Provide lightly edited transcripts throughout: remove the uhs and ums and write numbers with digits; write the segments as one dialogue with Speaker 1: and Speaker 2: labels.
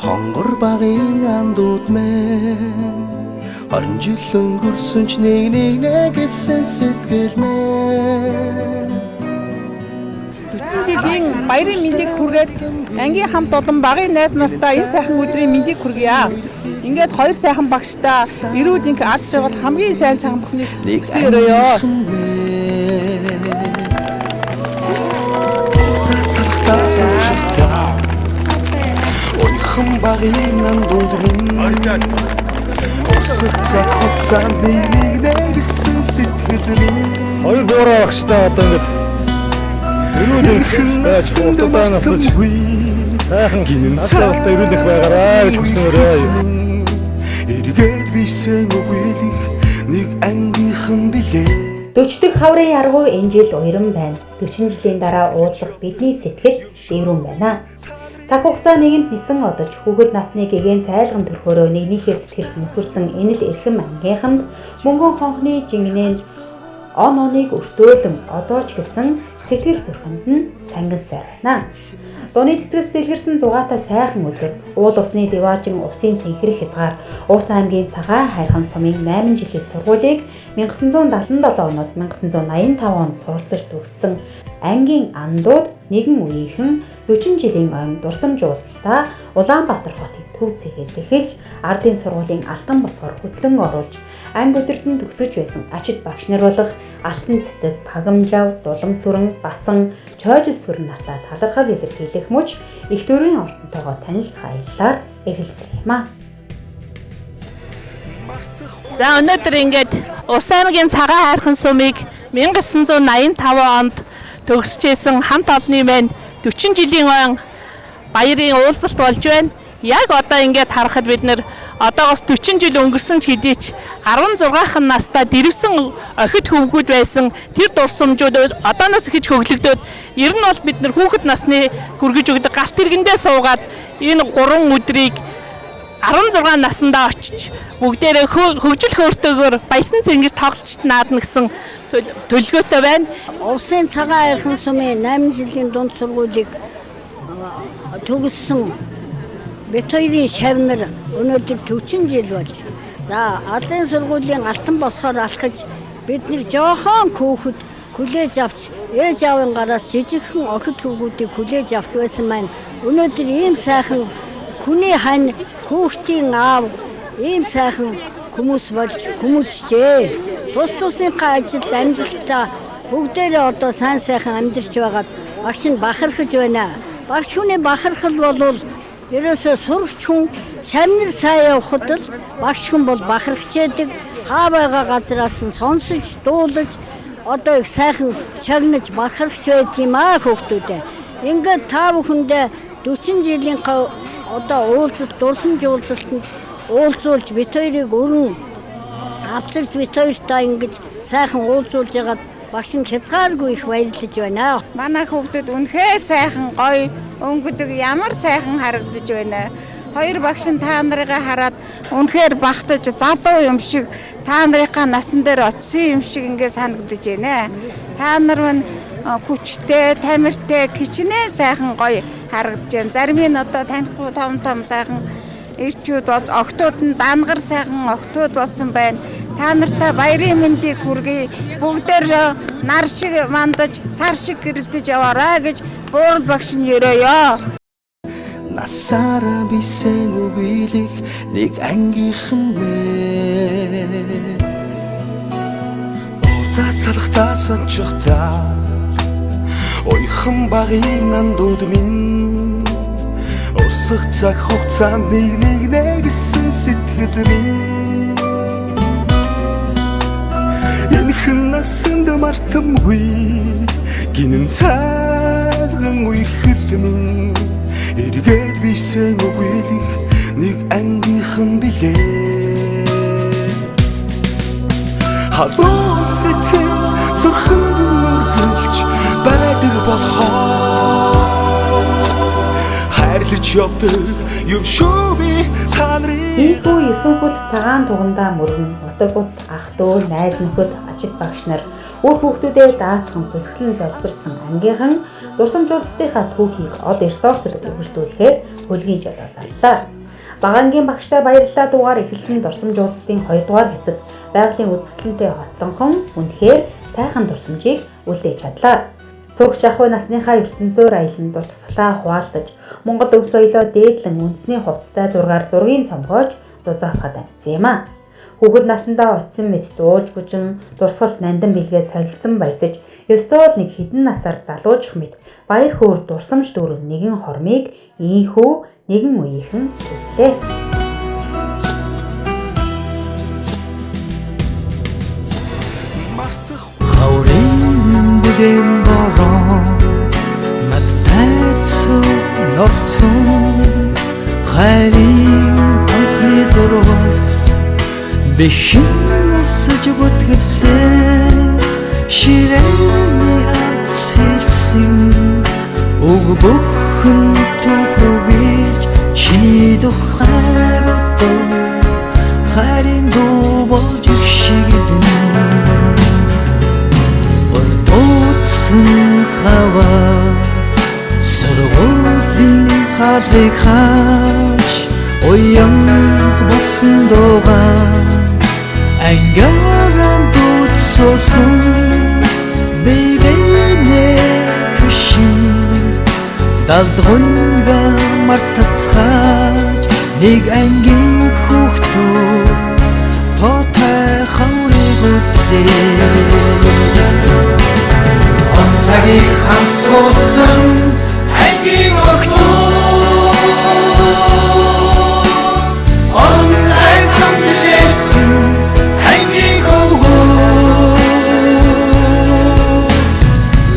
Speaker 1: хонгор багын андууд мэн Харин жил өнгөрсөн ч нэг гэсэн сэтгэл мэн
Speaker 2: 40 жилийн баярын мэндийг хүргээд ангийн хамт олон багын найз нартай энэ сайхан өдрийн мэндийг хүргье. Ингээд хоёр сайхан багштай эрүүл инх ад жаргал хамгийн сайн бөхнийг хүсэн өрөөё.
Speaker 1: Ойхон багын андууд минь Урсах цаг хугацаанд нэг гэсэн сэтгэл минь
Speaker 3: Хоёр буураа багштай одоо ингээд эрүүл инх байж удаа насаж сайхан асуултаа эрүүл инх байгаарай гэж хүсэн өрөөё.
Speaker 1: Эргээд бийсэн үгүйлэх нэг ангийнхан билээ
Speaker 4: 40 дэх хаврын яргуу энэ жил уяран байна. 40 жилийн дараа уудлах бидний сэтгэл дэврэн байна. Цаг хугацаа нэгэнд нисэн одож хүүхэд насны гэгээн цайлган төрхөөрөө нэгнийхээ сэтгэлд мөхөрсөн энэ л эрхэм ангийнханд мөнгөн хонхны жингнэн он оныг өртөөлөн одоо ч гэсэн сэтгэл зүрхэнд нь цанган сайрна. Дууны цэцгээс дэлгэрсэн зугаатай сайхан өдөр уул усны диваажин усын цэнхэр хязгаар Уус аймгийн цагаан хайрхан сумын 8 жилийн сургуулийг 1977 оноос 1985 онд суралцж төгссөн ангийн андууд нэгэн үеийнхэн 40 жилийн ойн дурсамж уулзалтаа Улаанбаатар хотын төв цэгээс эхэлж ардын сургуулийн алтан босгоор хөтлөн оруулж анги өдөртөн төгсөж байсан ачид багш нар болох Алтан цэцэг, Пагамжав, Дулам сүрэн, Басан, Чойжил сүрэн нартай талархал илэрхийлэх мөч их төрийн ордонтойгоо танилцах аяллаар эхэлсэн юм а.
Speaker 2: За өнөөдөр ингээд Улс аймгийн цагаан хайрхан сумыг 1985 онд төгсөжсэн хамт олонны маань 40 жилийн ойн баярын уулзалт болж байна. Яг одоо ингээд харахад бид нэр одоогоос 40 жил өнгөрсөн ч хэдий ч 16хан настай дэрвсэн охид хөвгүүд байсан тэр дурсамжууд одооноос ихэж хөглөгдөөд ер нь бол бид нар хүүхэд насны хүргэж өгдөг галт тэргэндээ суугаад энэ 3 өдрийг 16 наснда очиж бүгдээрээ хөгжил хөөртэйгээр баясан цэнгэж тоглолцож наадна гэсэн төлөвлөгөөтэй байна.
Speaker 5: Улсын цагаан хайрхан сумын 8 жилийн дунд сургуулийг төгссөн бид хоёрын шавнар өнөөдөр 40 жил болж. За ардын сургуулийн алтан босгоор алхаж бид нэр жоохон хүүхэд хүлээж авч ээж аавын гараас жижигхэн охид хүүхдүүдийг хүлээж авч байсан маань өнөөдөр ийм сайхан хүний хань хүүхдийн аав ийм сайхан хүмүүс болж хүмүүжжээ. Тус тусынхаа ажилд амжилттай бүгдээрээ одоо сайн сайхан амьдарч байгаад багш нь бахархаж байна. Багш хүний бахархал болвол ерөөсөө сурагч хүн шавнар сайн явахад л багш хүн бол бахархчээдэг. Хаа байгаа газраас нь сонсож, дуулаж одоо их сайхан чагнаж бахархч байдаг юм аа хүүхдүүдээ. Ингээд та бүхэндээ 40 жилийн одоо уулзалт, дурсамж уулзалтанд уулзуулж бит хоёрыг өрн авчирч бит хоёртай ингэж сайхан уулзуулж ягаад багш нь хязгааргүй их баярлаж байна.
Speaker 6: Манай хүүхдүүд үнэхээр сайхан гоё өнгөдөг ямар сайхан харагдаж байна. Хоёр багш нь та нарыгаа хараад үнэхээр багтаж залуу юм шиг та нарынхаа насан дээр очсон юм шиг ингээд санагдаж байна. Та нар мань хүчтэй, тамиртай, кичнээн сайхан гоё харагдаж байна. Зарим нь одоо танихгүй том сайхан ирчүүд бол октод нь дангар сайхан октод болсон байна. Та нартай баярын мэндийг хүргэе. Бүгдээр нар шиг мандаж, сар шиг гэрэлтэж яваарай гэж буурал багш нь өрөөё.
Speaker 1: Насаараа бийсэн үгүйлэх нэг ангийнхан мэн Уулзаад салхтаа сончохтаа ойхон багын андууд минь Урсах цаг хугацаанд нэг гэсэн сэтгэл минь Энэхэн насанд мартамгүй гинэн цайлган үерхэл минь Эргээд бийсэн үгүйлэх нэг ангийнхан билээ Халуун сэтгэл зүрхэнд нүргэлж байдаг болохоор Хайрлаж явдаг юм шүү би та нарын
Speaker 4: Ийхүү эсүүгэл цагаан тугандаа мөргөн нутагус ах дүү найз нөхөд ачид багш нар үр хүүхдүүдээ даатхан сүсгэлэн залбирсан ангийнхан дурсамж уулзалтынхаа түүхийг од ресортод үргэлжлүүлэхээр хөлгийн жолоо зарлаа. Багаангийн багштай баярлалаа дуугаар эхэлсэн дурсамж уулзалтын 2 дугаар хэсэг байгалийн үзэсгэлэнтэй хослонхон үнэхээр сайхан дурсамжийг үлдээж чадлаа. Сурагч ахуй насныхаа ертөнцөөр аялан дуртгалаа хуваалцаж Монгол өв соёлоо дээдлэн үндэсний хувцастай зургаар зургийн цомгоож зузаахад амжсан юм а. Хүүхэд насандаа очисон мэд дууж бүжин дурсгалт нандин бэлгээ солилцсон баясаж ёстой л нэг хэдэн насаар залуужих мэд баяр хөөр дурсамж дүүрэн нэгэн хормыг ийхүү нэгэн үеийнхэн хөтлөө.
Speaker 1: Хаврын бүлээн бороо над тайцуу норсон хайрын анхны дурвас бэхэн өсөж бүтгэлсэн ширээний ард сэлсэн уг бүхэн түүхүүгэж чиний тухай бодоо хайрын дуу болж шигэлэн хава сэргүүлийн халыг хаач уян болсон дуугаа ангааран дуудсан бэбэнэ түшин далдгунга мартацгааж нэг ангийн хүүхдөө тоотой хаврыг үтлээ. Цагийг хамт туусан ангийн охтоо онлай хамт байсан ангийн хөвгөө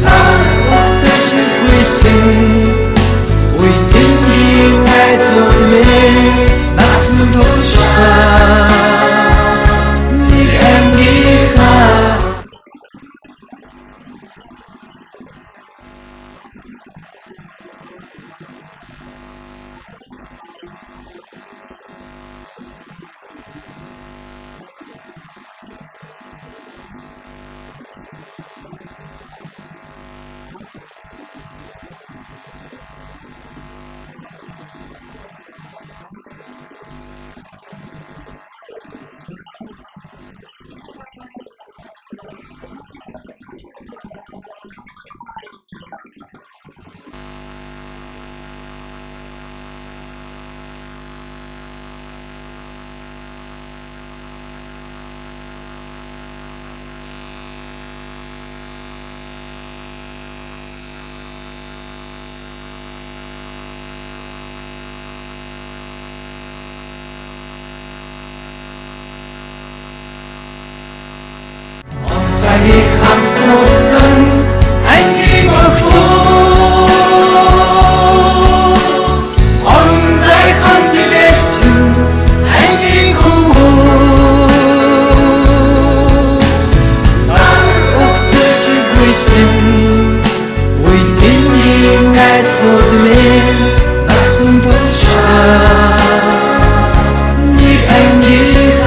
Speaker 1: таатаж гүйсэн үеийн найзууд минь насан туршаа нэг ангийнхаа цагийг хамт туусан ангийн охтоо онлай хамт байсан ангийн хөвгөө таатаж гүйсэн үеийн найзууд минь насан туршаа нэг ангийнхаа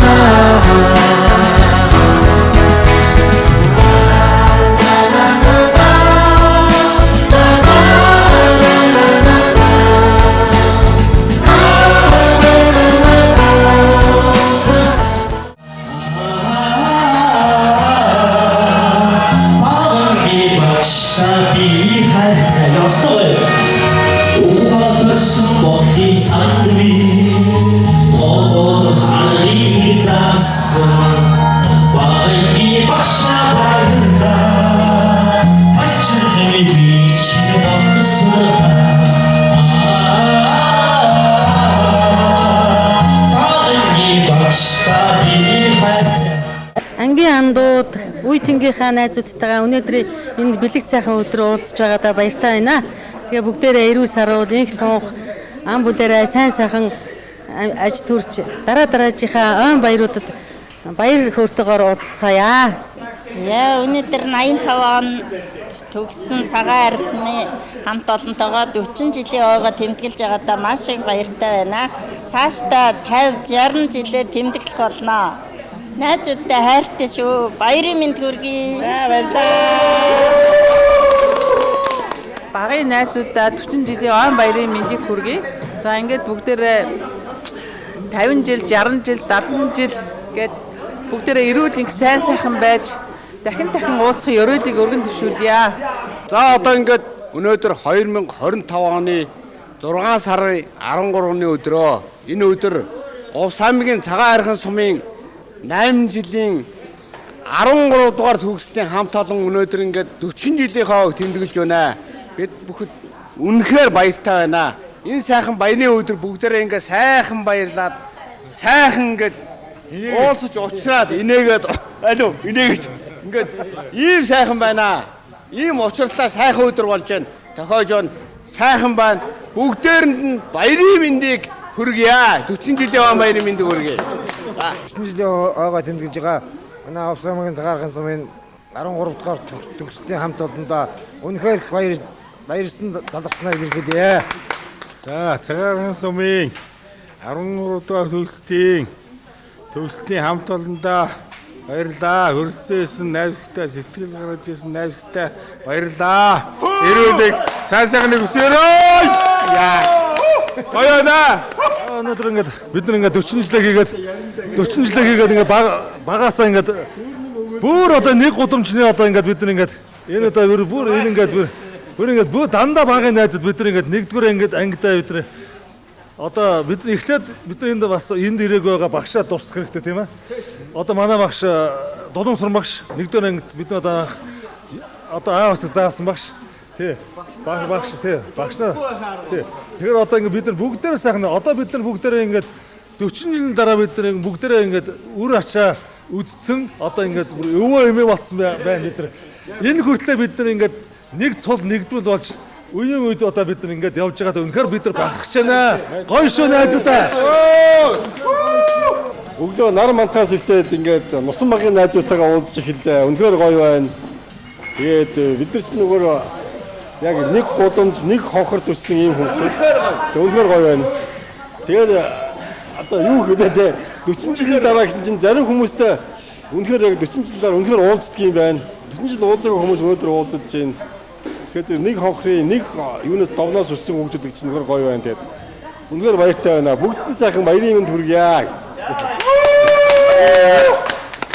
Speaker 7: Ангийн андууд үе тэнгийнхаа найзуудтайгаа өнөөдөр энэ бэлэг сайхан өдрөө уулзж байгаадаа баяртай байна. Тэгээ бүгдээрээ эрүүл саруул инх тунх ам бүлээрээ сайн сайхан аж төрж дараагийнхаа ой баяруудад баяр хөөртэйгээр уулзцаая.
Speaker 8: За өнөөдөр 85 он төгссөн цагаан архины хамт олонтойгоо 40 жилийн ойгоо тэмдэглэж байгаадаа маш их баяртай байна. Цаашдаа 50 60 жилээр тэмдэглэх болно. Найзуудтай хайртай шүү. Баярын мэнд хүргэе.
Speaker 9: Багын найзуудаа 40 жилийн он баярын мэндийг хүргэе. За ингээд бүгдээрээ 50 жил, 60 жил, 70 жил гээд бүгдээрээ эрүүл инх сайн сайхан байж дахин уулзах ёроолыг өргөн төвшүүлье.
Speaker 10: За одоо ингээд өнөөдөр 2025 оны 6 сарын 13-ны өдрөө энэ өдөр Говь аймгийн Цагаан хайрхан сумын 8 жилийн 13 дугаар төгслийн хамт олон өнөөдөр ингээд 40 жилийнхаа тэмдэглэж байна. Бид бүхэд үнэхээр баяртай байна. Энэ сайхан баярны өдөр бүгдээрээ ингээд сайхан баярлаад сайхан ингээд уулзаж уулзраад инээгээд инээгээд ингээд ийм сайхан байна. Ийм учирлаа сайхан өдөр болж байна. Тохиож байна. Сайхан байна. Бүгдээрэнд нь баярын мэндийг хүргье. 40 жилийн он баярын мэндийг хүргье.
Speaker 3: 40 жилийн ойгоо тэмдэглэж байгаа манай Говь аймгийн Цагаан хайрхан сумын 13 дугаар төгслийн хамт олондоо үнэхээр их баярлсан далавчнаа илэрхийлье.
Speaker 11: За Цагаан хайрхан сумын 13 дугаар төгслийн хамт олондоо баярлалаа. Хөрөлцөөсөн найзтай сэтгэл гаргаж ирсэн найзтай баярлалаа. Эрүүлэг сайн сайхныг хүсээрэй. Яа. Гоёна.
Speaker 3: Өнөөдөр ингээд бид нар ингээд 40 жилээ хийгээд ингээд багасаа ингээд бүр одоо нэг гудамжны одоо ингээд бид нар ингээд энэ одоо бүр энэ ингээд бүр дандаа багын найзууд бид нар ингээд нэгдүгээр ангидаа бид нар одоо бид нар эхлээд бид нар энд бас энд ирээг байгаа багшаа дурсах хэрэгтэй тийм ээ. Одоо манай багш Дулуун багш нэгдүгээр ангид бид нар одоо аавс заасан багш тий багш тий багшнаа тий тэгэхээр одоо ингээд бид нар бүгдээрээ сайхан одоо бид нар бүгдээрээ ингээд 40 жилийн дараа бид нар бүгдээрээ ингээд үр ачаа үдцсэн одоо ингээд бүр өвөө эмээ болцсон байна бид нар энэ хүртлээр бид нар ингээд нэг цул нэгдвэл болж үеийн үед одоо бид нар ингээд явж байгаад үнэхээр бид нар бахарч байна. Гоё шүү найзуудаа.
Speaker 11: Өглөө нар мантаас эхлээд ингээд нусан багын найзуудтайгаа уулзаж эхэллээ. Үнэхээр гоё байна. Тэгээд бид нар ч нөгөө яг нэг гудамж нэг хонхор төссөн ийм хүмүүс. Үнэхээр гоё байна. Тэгээд одоо юу гэдэг 40 жилийн дараа гэсэн чинь зарим хүмүүстэй үнэхээр яг 40 жилийн дараа үнэхээр уулздаг юм байна. 40 жил уулзаагүй хүмүүс өнөөдөр уулзаж байна. Тэгэхээр нэг хонхрын нэг юунаас довноос өссөн хүмүүсүүд чинь үнэхээр гоё байна. Тэгээд үнэхээр баяртай байна. Бүгдний сайхан баярын мэнд хүргье.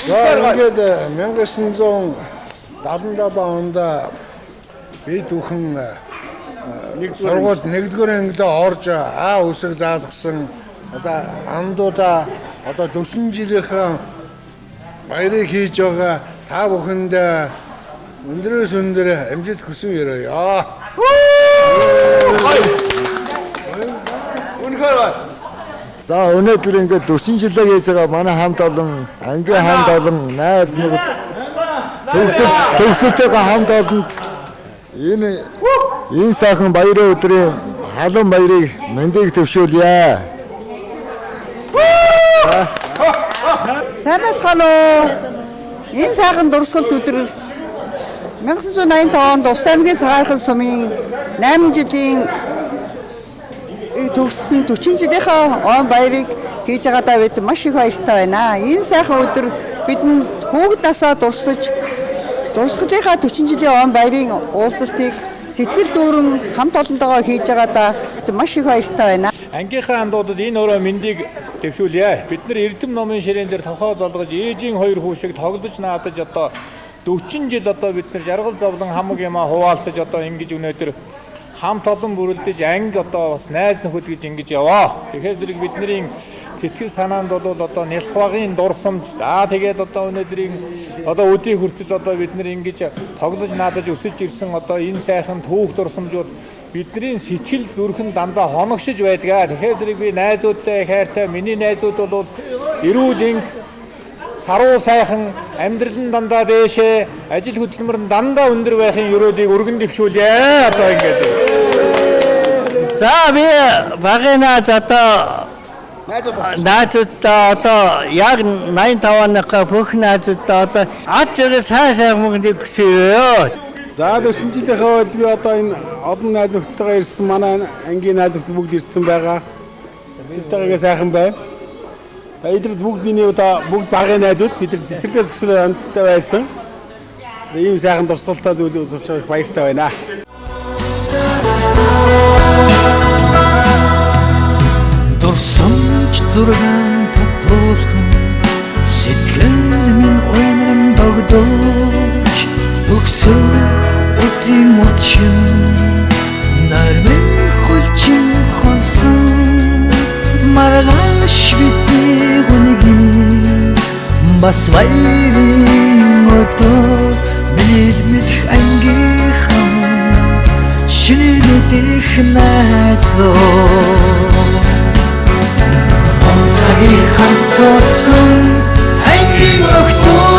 Speaker 3: За ингээд 1977 онд бид бүхэн сургууль нэгдүгээр ангид орж үсэг заалгасан одоо андуудаа одоо 40 жилийнхэн баярыг хийж байгаа та бүхэнд өндрөөс өндөр амжилт хүсэн өрөөё.
Speaker 10: Үнэхээр байна.
Speaker 3: За өнөөдөр ингээд 40 жилээ хийж байгаа манай хамт олон ангийн хамт олон найз нөхөд төгсөлтөйгээ хамт олонд энэ сайхан баярын өдрийн халуун баярыг мэндийг төвшүүлье.
Speaker 6: Сайн бацгаана уу? Энэ сайхан дурсгалт өдөр 1985 онд Говь аймгийн Цагаан хайрхан сумын 8 жилийн төгссөн 40 жилийнхаа он баярыг хийж байгаадаа бид маш их баяртай байна. Энэ сайхан өдөр бидэнд хүүхэд насаа дурсгалынхаа 40 жилийн он баярын уулзалтыг сэтгэл дүүрэн хамт олондоо хийж байгаадаа маш их баяртай байна.
Speaker 11: Ангийнхаа андуудад энэ өрөө мэндийг төвшүүлье. Бид нар Эрдэм номын ширээн дээр тохиол болгож ээжийн хоёр хүү шиг тоглож наадаж одоо 40 жил одоо бид нар жаргал зовлон хамаг юмаа хуваалцаж одоо ингэж өнөөдөр хамт олон бүрэлдэж анги одоо бас найз нөхөд гэж ингэж яваа. Тэгэхээр зэрэг бидний сэтгэл санаанд бол одоо нялхвагийн дурсамж тэгээд одоо өнөөдрийн одоо өдий хүртэл одоо бид нар ингэж тоглож наадаж өсөж ирсэн одоо энэ сайхан түүх дурсамжууд бидний сэтгэл зүрхэн дандаа хоногшиж байдаг. Тэгэхээр зэрэг би найзуудтай хайртай миний найзууд бол эрүүл энг саруу сайхан амьдрал нь дандаа дээшээ ажил хөдөлмөр нь дандаа өндөр байхын ёроолыг өргөн дэвшүүлье. Одоо ингэж.
Speaker 12: За би багынаас одоо найзуудаа одоо яг 85 оныхаа бүх найзуудаа одоо ад зэрэг сайн мөнгөний хүсэё.
Speaker 11: За 40 жилийнхаа үед би одоо энэ олон найз нөхдөйгөө ирсэн манай ангийн найз нөхдөд бүгд ирсэн байгаа. Бидтэйгээ сайхан байна. Эдгээр бүгд миний одоо бүгд багын найзууд бид нар цэцэрлэгээс өсвөл хамтдаа байсан. Ийм сайхан дурсгалтай зүйл үзүүлж байгаа их баяртай байна.
Speaker 1: Дурсамж зургаан татуулхан сэтгэл минь уймран догдож өгсөн өдрийн мөчн нармин хөлчин хонсон маргааш бидний хүнгийн бас вайвын өдөр миний мэдх ангийнхан шинэ мэдих найзлоо цагийн хамт болсон ангийн өгтөө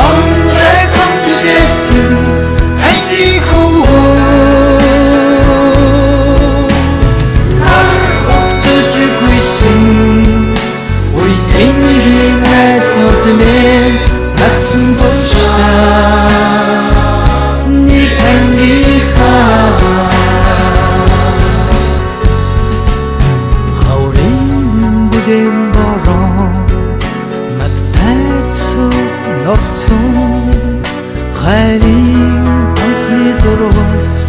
Speaker 1: онцгой хамт байсан ангийн хөвөө огтж гүйсэн үеийн найзууд минь насан туршдаа нэг ангийнхаа хайрын анхны дөрвөөс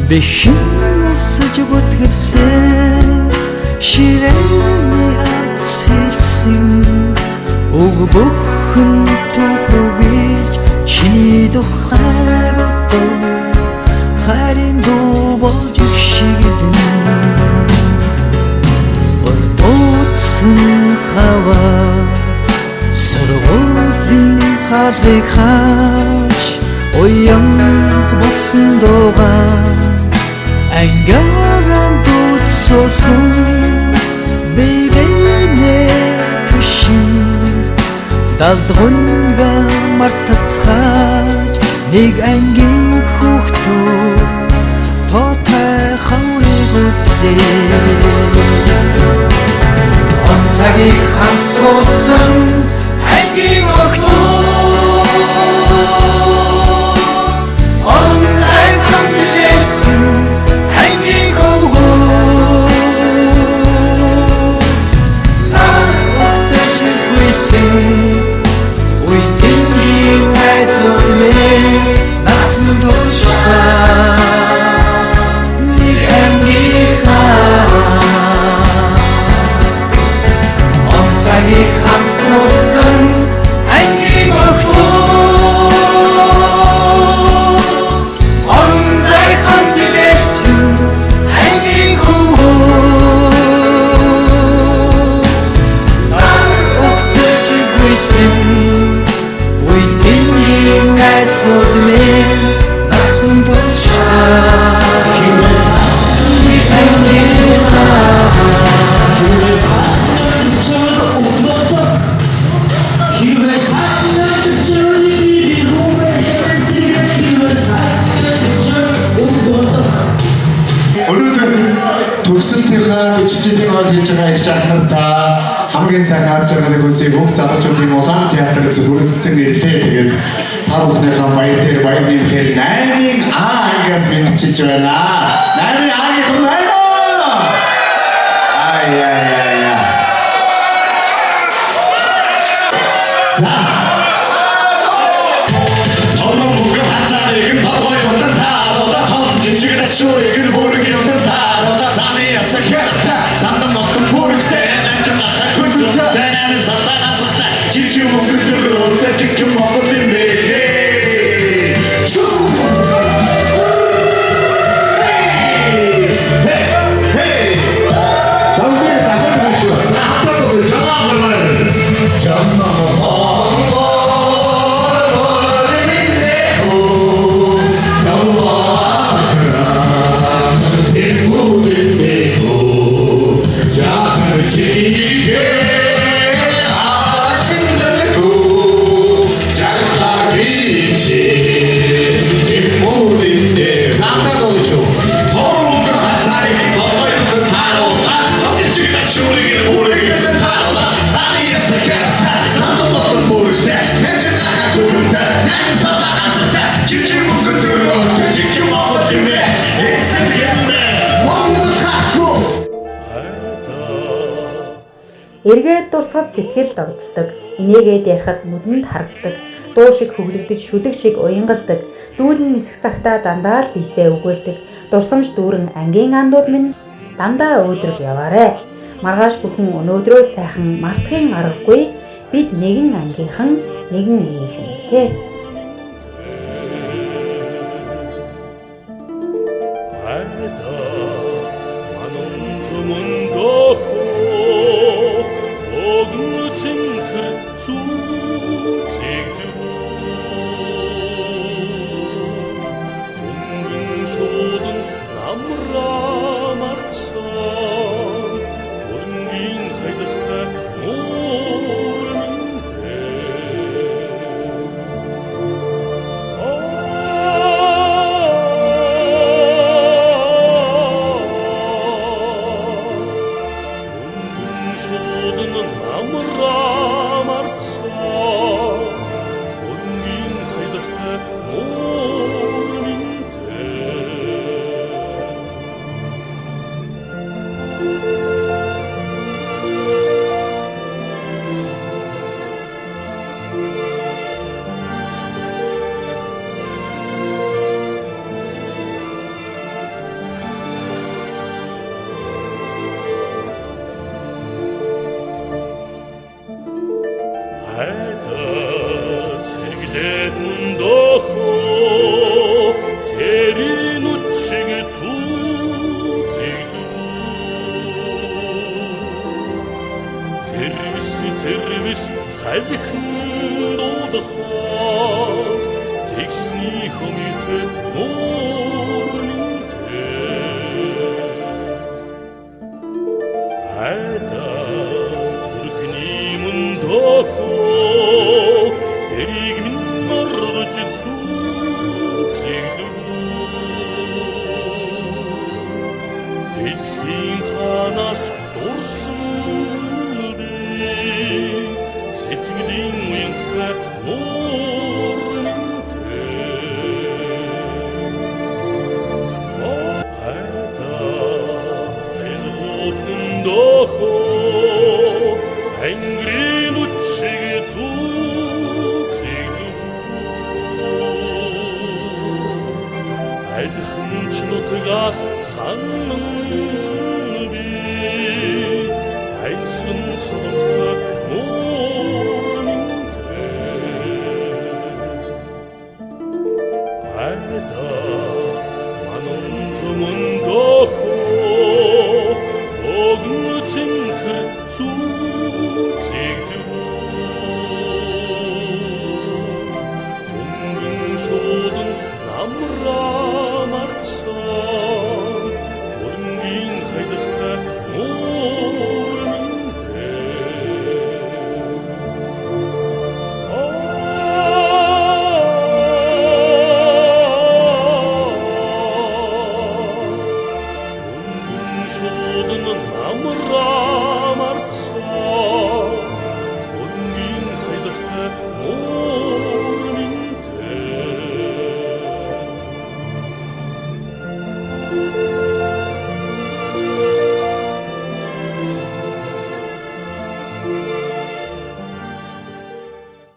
Speaker 1: бэхэн өсөж бүтгэрсэн ширээний ард сэлсэн уг бүхэн түүхүүгэж чиний тухай бодоо хайрын дуу болж шигэлэн өрдөөцсөн хаваа сургуулийн хаалгыг хааж уян болсон дуугаа ангааран дууцсан бивэнэ түшин далдгунга мартацгааж нэг ангийн хүүхдөө тоотой хаврыг үтлээ онцгийг хамт болсон ангийн өгтөө онцгой хамт байсан ангийн хөвгөө огтж гүйсэн үеийн найзууд минь насан туршдаа нэг ангийнхаа онцгийг хамт болсон ангийн өгтөө онцгой хамт байсан ангийн хөвгөө огтж гүйсэн үеийн найзууд минь насан туршдаа нэг ангийнхаа
Speaker 13: Төрсөнтийнхаа 40 жилийн ор хийж байгаа их жахнартаа хамгийн сайн харж байгааг үсээ бүх залуучуудын улаан театрт зөвлөсөн нэртэй тэгээд та бүхнийхээ баяр дээр баяр нэмэхээр 8-ын ангиас мэдчилж байна. 8-ын ангийнх нь байна. За. Олно бүгд хацаарыг нь тогой унтан таараа том жижиг дэшүүрийг нь бүрэг унтан таараа цааны ясахта зандан моттон бүрэгтэй анчаа хахад танаа сатана цата жижиг бүгд төрөөр жиг монгол юм бэ.
Speaker 4: Эргээд дурсаад сэтгэл догддог, инээгээд ярихад нүдэнд харагдаг, дуу шиг хөглөгдөж, шүлэг шиг уянгалдаг, Дүүлэн нисэх цагтаа дандаа л бийсээ өгөөлдөг дурсамж дүүрэн ангийн андууд минь дандаа өөдрөг яваарэ. Маргааш бүхэн өнөөдрөө сайхан мартахын аргагүй бид нэгэн ангийнхан нэгэн үеийнхэн хээ.